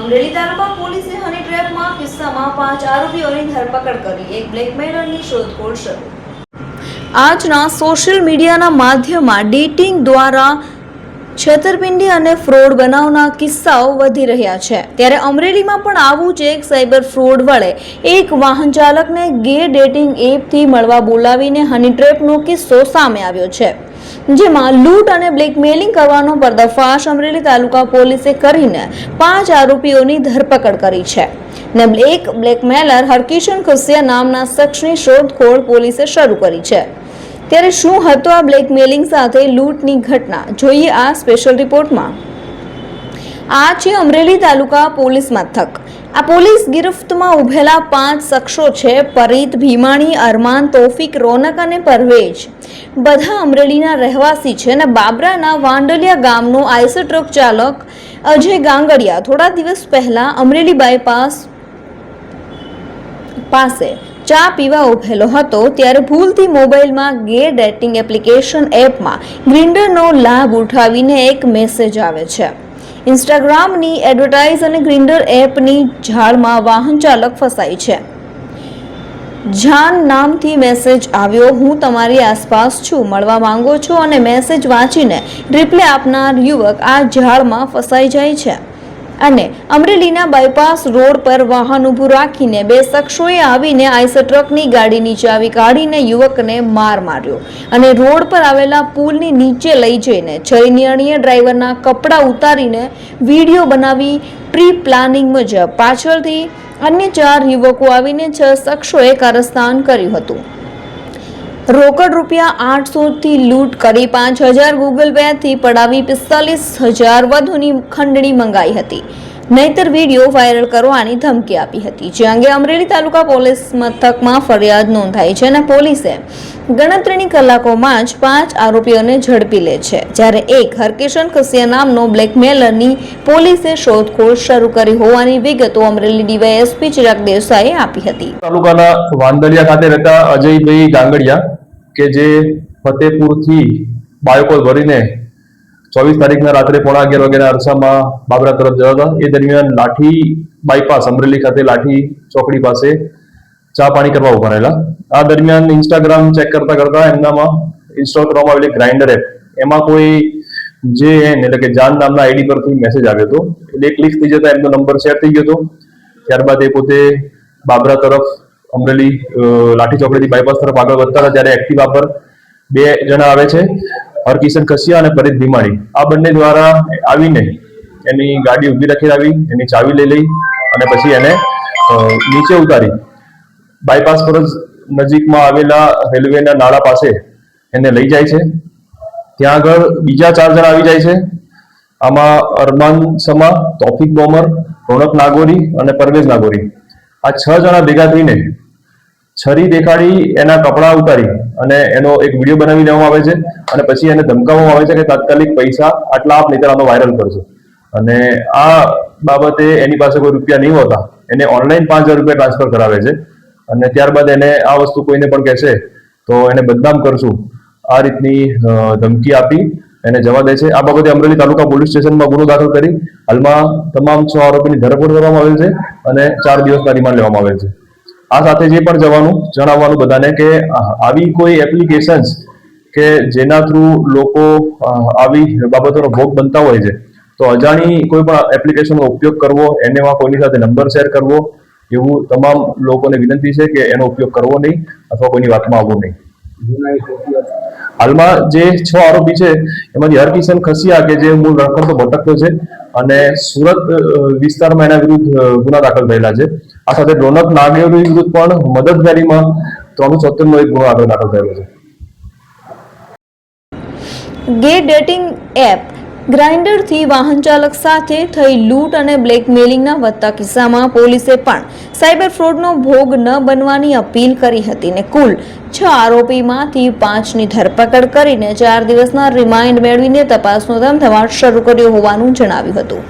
અમરેલી તાલુકા પોલીસે હની ટ્રેપમાં કિસ્સામાં 5 આરોપીઓની ધરપકડ કરી એક બ્લેકમેલરની શોધખોળ શરૂ। આજના સોશિયલ મીડિયાના માધ્યમમાં ડેટિંગ દ્વારા છેતરપિંડી અને ફ્રોડ બનાવના કિસ્સાઓ વધી રહ્યા છે, ત્યારે અમરેલીમાં પણ આવું જ એક સાયબર ફ્રોડ વડે એક વાહન ચાલકને ગે ડેટિંગ એપથી મળવા બોલાવીને હની ટ્રેપનો કિસ્સો સામે આવ્યો છે, જેમાં લૂંટ અને બ્લેકમેલિંગ કરવાનો પર્દાફાશ અમરેલી તાલુકા પોલીસે કરીને 5 આરોપીઓની ધરપકડ કરી છે ને એક બ્લેકમેલર હરકિશન ખુસિયા નામના શખ્સની શોધખોળ પોલીસે શરૂ કરી છે। ત્યારે શું હતો આ બ્લેકમેલિંગ સાથે લૂંટની ઘટના, જોઈએ આ સ્પેશિયલ રિપોર્ટમાં। આ છે અમરેલી તાલુકા પોલીસ મથક। આ પોલીસ ગિરફ્તમાં ઉભેલા 5 શખ્સો છે પરીત, ભીમાણી, અરમાન, તોફિક, રોનક અને પરવેજ। બધા અમરેલીના રહેવાસી છે અને બાબરાના વાંડલિયા ગામનો આઈસર ટ્રક ચાલક અજય ગાંગડિયા થોડા દિવસ પહેલા અમરેલી બાયપાસ પાસે ચા પીવા ઉભેલો હતો, ત્યારે ભૂલથી મોબાઈલમાં ગે ડેટિંગ એપ્લિકેશન એપમાં ગ્રિન્ડરનો લાભ ઉઠાવીને એક મેસેજ આવે છે। ઇન્સ્ટાગ્રામની એડવર્ટાઇઝ અને ગ્રિન્ડર એપની જાળમાં વાહન ચાલક ફસાય છે। જાન નામથી મેસેજ આવ્યો, હું તમારી આસપાસ છું, મળવા માંગો છો, અને મેસેજ વાંચીને રિપ્લે આપનાર યુવક આ જાળમાં ફસાઈ જાય છે અને અમરેલીના બાયપાસ રોડ પર વાહન ઊભું રાખીને 2 શખ્સોએ આવીને આઈસર ટ્રકની ગાડીની ચાવી કાઢીને યુવકને માર માર્યો અને રોડ પર આવેલા પુલની નીચે લઈ જઈને છરીની અણીએ ડ્રાઈવરના કપડાં ઉતારીને વિડીયો બનાવી પ્રી પ્લાનિંગ મુજબ પાછળથી અન્ય 4 યુવકો આવીને 6 શખ્સોએ કારસ્તાન કર્યું હતું। રોકડ રૂપિયા 800 થી લૂંટ કરી 5000 ગૂગલ પે થી પડાવી 45,000 વધુની ખંડણી મંગાઈ હતી, નહીતર વિડીયો વાયરલ કરવાની ધમકી આપી હતી, જે અંગે અમરેલી તાલુકા પોલીસ મથકમાં ફરિયાદ નોંધાઈ છે અને પોલીસે ગણતરીની કલાકોમાં જ 5 આરોપીઓને ઝડપી લે છે, જ્યારે એક હરકિશન ખુસિયા નામનો બ્લેકમેલરની પોલીસે શોધખોળ શરૂ કરી હોવાની વિગતો અમરેલી ડીવાયએસપી ચિરાગ દેસાઈએ આપી હતી। તાલુકાના વાંદલિયા ખાતે રહેતા અજયભાઈ ગાંગડિયા કે જે ફતેપુરથી બાયોકોલ ભરીને 24 તારીખના રાત્રે 11:15 વાગ્યાના અરસામાં બાબરા તરફ જતા હતા। એ દરમિયાન લાઠી બાયપાસ અમરેલી ખાતે લાઠી ચોકડી પાસે ચા પાણી કરવા ઉભા રહેલા। આ દરમિયાન ઇન્સ્ટાગ્રામ ચેક કરતા કરતા એમનામાં ઇન્સ્ટોલ કરવામાં આવેલી ગ્રાઇન્ડર એપ એમાં કોઈ એટલે કે જાન નામના આઈડી પરથી મેસેજ આવ્યો હતો, એટલે ક્લિક થઈ જતા એમનો નંબર શેર થઈ ગયો હતો। ત્યારબાદ એ પોતે બાબરા તરફ અમરેલી લાઠી ચોકડીથી બાયપાસ તરફ આગળ વધતા હતા, ત્યારે એક્ટિવા પર 2 જણા આવે છે, હરકિશન ખસિયા અને પરીત ભીમાણી। આ બંને દ્વારા આવીને એની ગાડી ઊભી રાખી એની ચાવી લઈ અને પછી એને નીચે ઉતારી બાયપાસ પર જ નજીકમાં આવેલા રેલવેના નાળા પાસે એને લઈ જાય છે। ત્યાં આગળ બીજા 4 જણા આવી જાય છે। આમાં અરમાન સમા, તોફિક બોમર, રોનક નાગોરી અને પરવેઝ નાગોરી, આ 6 જણા ભેગા થઈને છરી દેખાડી એના કપડા ઉતારી અને એનો એક વિડીયો બનાવી લેવામાં આવે છે અને પછી એને ધમકાવવામાં આવે છે કે તાત્કાલિક પૈસા આટલા આપ નહીંતર આનો વાયરલ કરજો। અને આ બાબતે એની પાસે કોઈ રૂપિયા નહીં હોતા એને ઓનલાઈન 5000 રૂપિયા ટ્રાન્સફર કરાવે છે અને ત્યારબાદ એને આ વસ્તુ કોઈને પણ કહેશે તો એને બદનામ કરશું, આ રીતની ધમકી આપી એને જવા દે છે। આ બાબતે અમરેલી તાલુકા પોલીસ સ્ટેશનમાં ગુનો દાખલ કરી હાલમાં તમામ 6 આરોપીની ધરપકડ કરવામાં આવેલ છે અને 4 દિવસના રિમાન્ડ લેવામાં આવેલ છે। આ સાથે જે પણ જણાવવાનું બધાને કે આવી કોઈ એપ્લિકેશન્સ કે જેના થ્રુ લોકો આવી બાબતોનો ભોગ બનતા હોય છે, તો અજાણી કોઈ પણ એપ્લિકેશનનો ઉપયોગ કરવો, એમાં કોઈની સાથે નંબર શેર કરવો, એવું તમામ લોકોને વિનંતી છે કે એનો ઉપયોગ કરવો નહીં અથવા કોઈની વાતમાં આવવું નહીં। હાલમાં જે 6 આરોપી છે એમાંથી હરકિશન ખસિયા કે જે મૂળ રખડતો ભટકતો છે અને સુરત વિસ્તારમાં એના વિરુદ્ધ ગુના દાખલ થયેલા છે। આ સાથે રોનક નાગોરી વિરુદ્ધ પણ મદદગારીમાં 376નો એક ગુનો દાખલ થયેલો છે। ગે ડેટિંગ એપ ગ્રાઇન્ડરથી વાહન ચાલક સાથે થઈ લૂંટ અને બ્લેકમેલિંગના વધતા કિસ્સામાં પોલીસે પણ સાયબર ફ્રોડનો ભોગ ન બનવાની અપીલ કરી હતી ને કુલ 6 આરોપીમાંથી 5ની ધરપકડ કરીને 4 દિવસના રિમાન્ડ મેળવીને તપાસનો ધમધમાટ શરૂ કર્યો હોવાનું જણાવ્યું હતું।